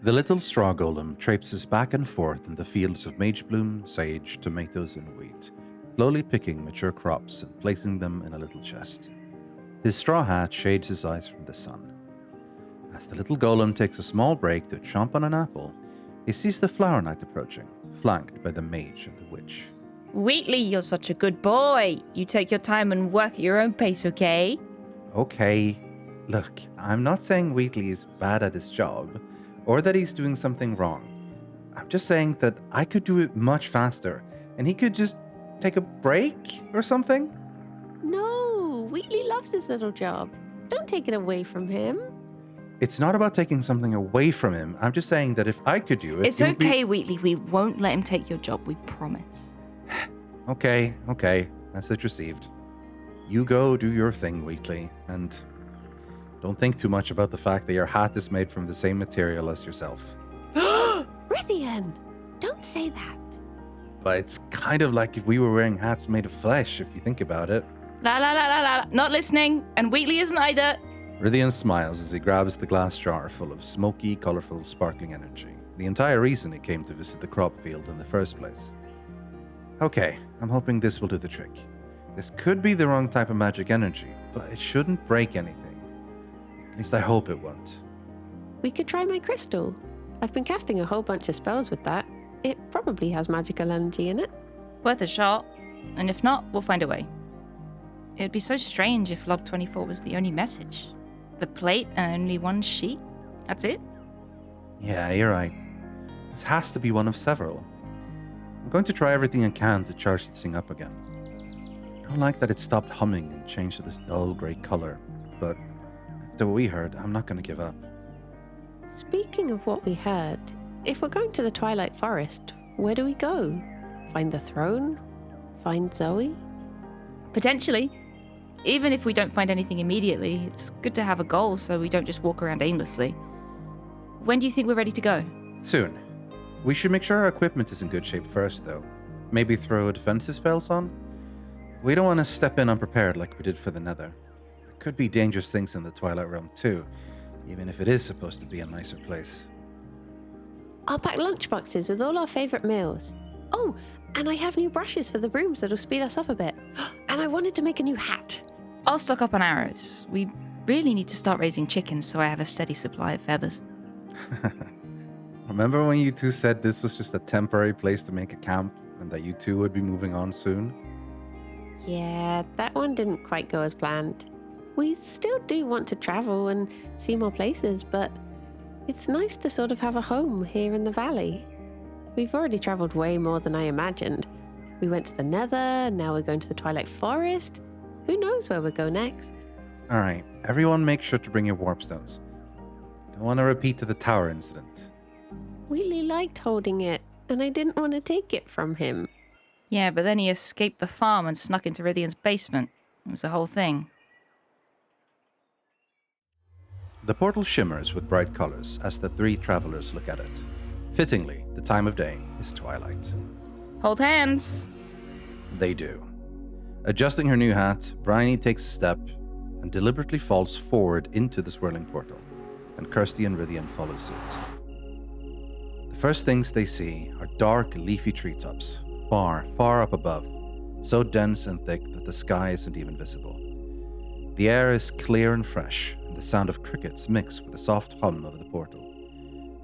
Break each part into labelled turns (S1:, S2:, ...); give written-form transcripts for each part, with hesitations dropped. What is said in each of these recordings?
S1: The little straw golem traipses back and forth in the fields of mage bloom, sage, tomatoes, and wheat, slowly picking mature crops and placing them in a little chest. His straw hat shades his eyes from the sun. As the little golem takes a small break to chomp on an apple, he sees the flower knight approaching, flanked by the mage and the witch.
S2: Wheatley, you're such a good boy. You take your time and work at your own pace, okay?
S1: Okay, look, I'm not saying Wheatley is bad at his job, or that he's doing something wrong. I'm just saying that I could do it much faster, and he could just take a break or something.
S3: No, Wheatley loves his little job. Don't take it away from him.
S1: It's not about taking something away from him. I'm just saying that if I could do it...
S2: It's okay, Wheatley. We won't let him take your job, we promise.
S1: Okay. Message received. You go do your thing, Wheatley, and don't think too much about the fact that your hat is made from the same material as yourself.
S3: Rythian, don't say that.
S1: But it's kind of like if we were wearing hats made of flesh, if you think about it.
S2: La. Not listening, and Wheatley isn't either.
S1: Rythian smiles as he grabs the glass jar full of smoky, colorful, sparkling energy. The entire reason he came to visit the crop field in the first place. Okay, I'm hoping this will do the trick. This could be the wrong type of magic energy, but it shouldn't break anything. At least I hope it won't.
S3: We could try my crystal. I've been casting a whole bunch of spells with that. It probably has magical energy in it.
S2: Worth a shot. And if not, we'll find a way. It'd be so strange if log 24 was the only message. The plate and only one sheet. That's it?
S1: Yeah, you're right. This has to be one of several. I'm going to try everything I can to charge this thing up again. I don't like that it stopped humming and changed to this dull grey color, but after what we heard, I'm not going to give up.
S3: Speaking of what we heard, if we're going to the Twilight Forest, where do we go? Find the throne? Find Zoe?
S2: Potentially. Even if we don't find anything immediately, it's good to have a goal so we don't just walk around aimlessly. When do you think we're ready to go?
S1: Soon. We should make sure our equipment is in good shape first, though. Maybe throw defensive spells on? We don't want to step in unprepared like we did for the Nether. There could be dangerous things in the Twilight Realm too, even if it is supposed to be a nicer place.
S3: I'll pack lunchboxes with all our favourite meals. Oh, and I have new brushes for the brooms that'll speed us up a bit. And I wanted to make a new hat.
S2: I'll stock up on arrows. We really need to start raising chickens so I have a steady supply of feathers.
S1: Remember when you two said this was just a temporary place to make a camp and that you two would be moving on soon?
S3: Yeah, that one didn't quite go as planned. We still do want to travel and see more places, but it's nice to sort of have a home here in the valley. We've already travelled way more than I imagined. We went to the Nether, now we're going to the Twilight Forest. Who knows where we'll go next?
S1: Alright, everyone make sure to bring your warp stones. Don't want to repeat to the tower incident.
S3: Wheatley liked holding it, and I didn't want to take it from him.
S2: Yeah, but then he escaped the farm and snuck into Rythian's basement. It was a whole thing.
S1: The portal shimmers with bright colors as the three travelers look at it. Fittingly, the time of day is twilight.
S2: Hold hands!
S1: They do. Adjusting her new hat, Briony takes a step and deliberately falls forward into the swirling portal, and Kirsty and Rythian follow suit. The first things they see are dark, leafy treetops, far, far up above, so dense and thick that the sky isn't even visible. The air is clear and fresh, and the sound of crickets mix with the soft hum of the portal.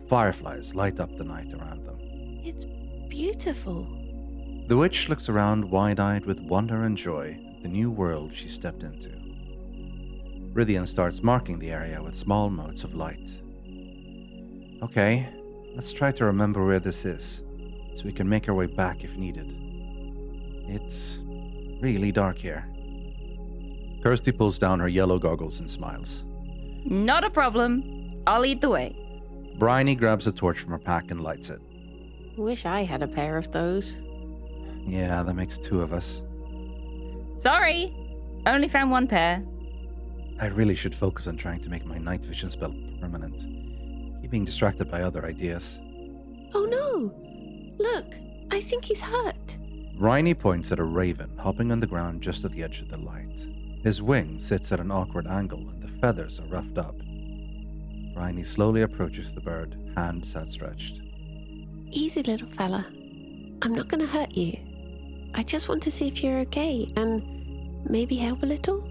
S1: Fireflies light up the night around them.
S3: It's beautiful.
S1: The witch looks around wide-eyed with wonder and joy at the new world she stepped into. Rythian starts marking the area with small motes of light. Okay, let's try to remember where this is, so we can make our way back if needed. It's really dark here. Kirsty pulls down her yellow goggles and smiles.
S2: Not a problem. I'll lead the way.
S1: Briony grabs a torch from her pack and lights it.
S3: Wish I had a pair of those.
S1: Yeah, that makes two of us.
S2: Sorry! Only found one pair.
S1: I really should focus on trying to make my night vision spell permanent. Keep being distracted by other ideas.
S3: Oh no! Look, I think he's hurt.
S1: Briony points at a raven hopping on the ground just at the edge of the light. His wing sits at an awkward angle and the feathers are roughed up. Briony slowly approaches the bird, hands outstretched.
S3: Easy, little fella. I'm not going to hurt you. I just want to see if you're okay and maybe help a little.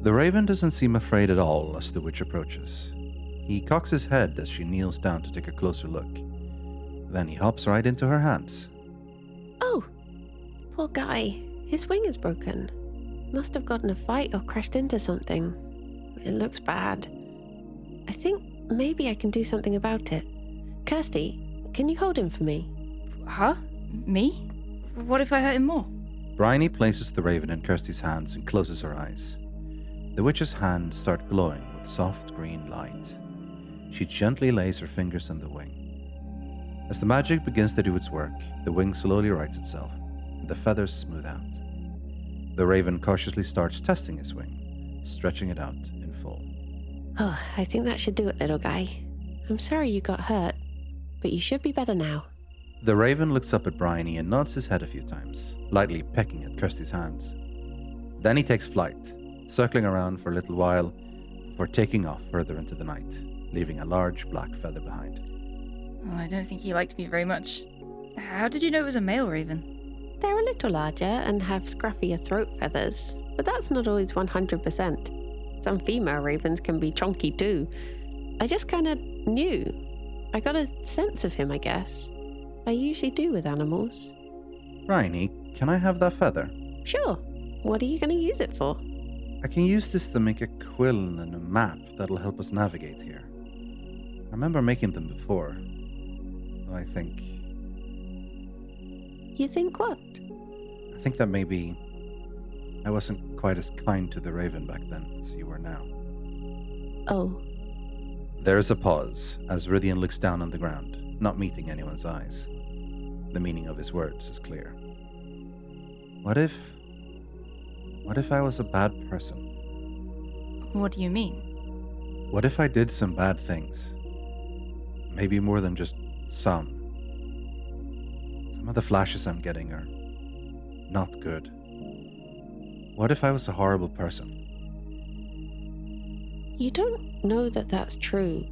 S1: The raven doesn't seem afraid at all as the witch approaches. He cocks his head as she kneels down to take a closer look. Then he hops right into her hands.
S3: Oh, poor guy. His wing is broken. Must have gotten a fight or crashed into something. It looks bad. I think maybe I can do something about it. Kirsty, can you hold him for me?
S2: Huh? Me? What if I hurt him more?
S1: Briony places the raven in Kirsty's hands and closes her eyes. The witch's hands start glowing with soft green light. She gently lays her fingers on the wing. As the magic begins to do its work, the wing slowly rights itself, and the feathers smooth out. The raven cautiously starts testing his wing, stretching it out in full.
S3: Oh, I think that should do it, little guy. I'm sorry you got hurt, but you should be better now.
S1: The raven looks up at Briony and nods his head a few times, lightly pecking at Kirsty's hands. Then he takes flight, circling around for a little while before taking off further into the night, leaving a large black feather behind.
S2: Oh, I don't think he liked me very much. How did you know it was a male raven?
S3: They're a little larger and have scruffier throat feathers, but that's not always 100%. Some female ravens can be chonky too. I just kind of knew. I got a sense of him, I guess. I usually do with animals.
S1: Briony, can I have that feather?
S3: Sure. What are you going to use it for?
S1: I can use this to make a quill and a map that'll help us navigate here. I remember making them before. I think
S3: You think what?
S1: that maybe I wasn't quite as kind to the raven back then as you were now.
S3: Oh,
S1: There's a pause as Rythian looks down on the ground, not meeting anyone's eyes. The meaning of his words is clear. What if I was a bad person?
S2: What do you mean?
S1: What if I did some bad things? Maybe more than just some. Some of the flashes I'm getting are not good. What if I was a horrible person?
S3: you don't know that that's true.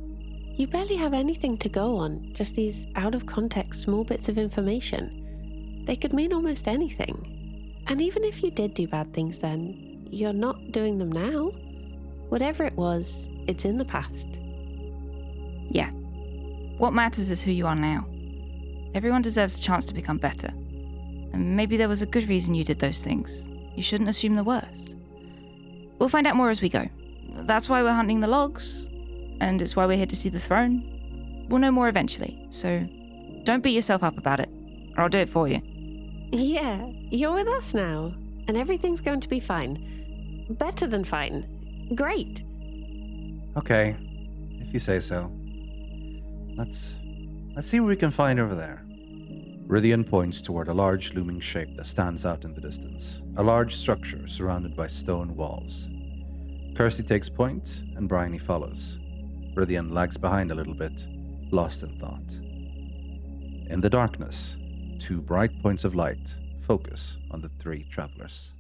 S3: You barely have anything to go on, just these out-of-context small bits of information. They could mean almost anything. And even if you did do bad things then, you're not doing them now. Whatever it was, it's in the past.
S2: Yeah. What matters is who you are now. Everyone deserves a chance to become better. And maybe there was a good reason you did those things. You shouldn't assume the worst. We'll find out more as we go. That's why we're hunting the logs. And it's why we're here to see the throne. We'll know more eventually, so don't beat yourself up about it, or I'll do it for you.
S3: Yeah, you're with us now, and everything's going to be fine. Better than fine. Great.
S1: Okay, if you say so. Let's see what we can find over there. Rythian points toward a large looming shape that stands out in the distance, a large structure surrounded by stone walls. Kirsty takes point, and Briony follows. Rythian lags behind a little bit, lost in thought. In the darkness, two bright points of light focus on the three travelers.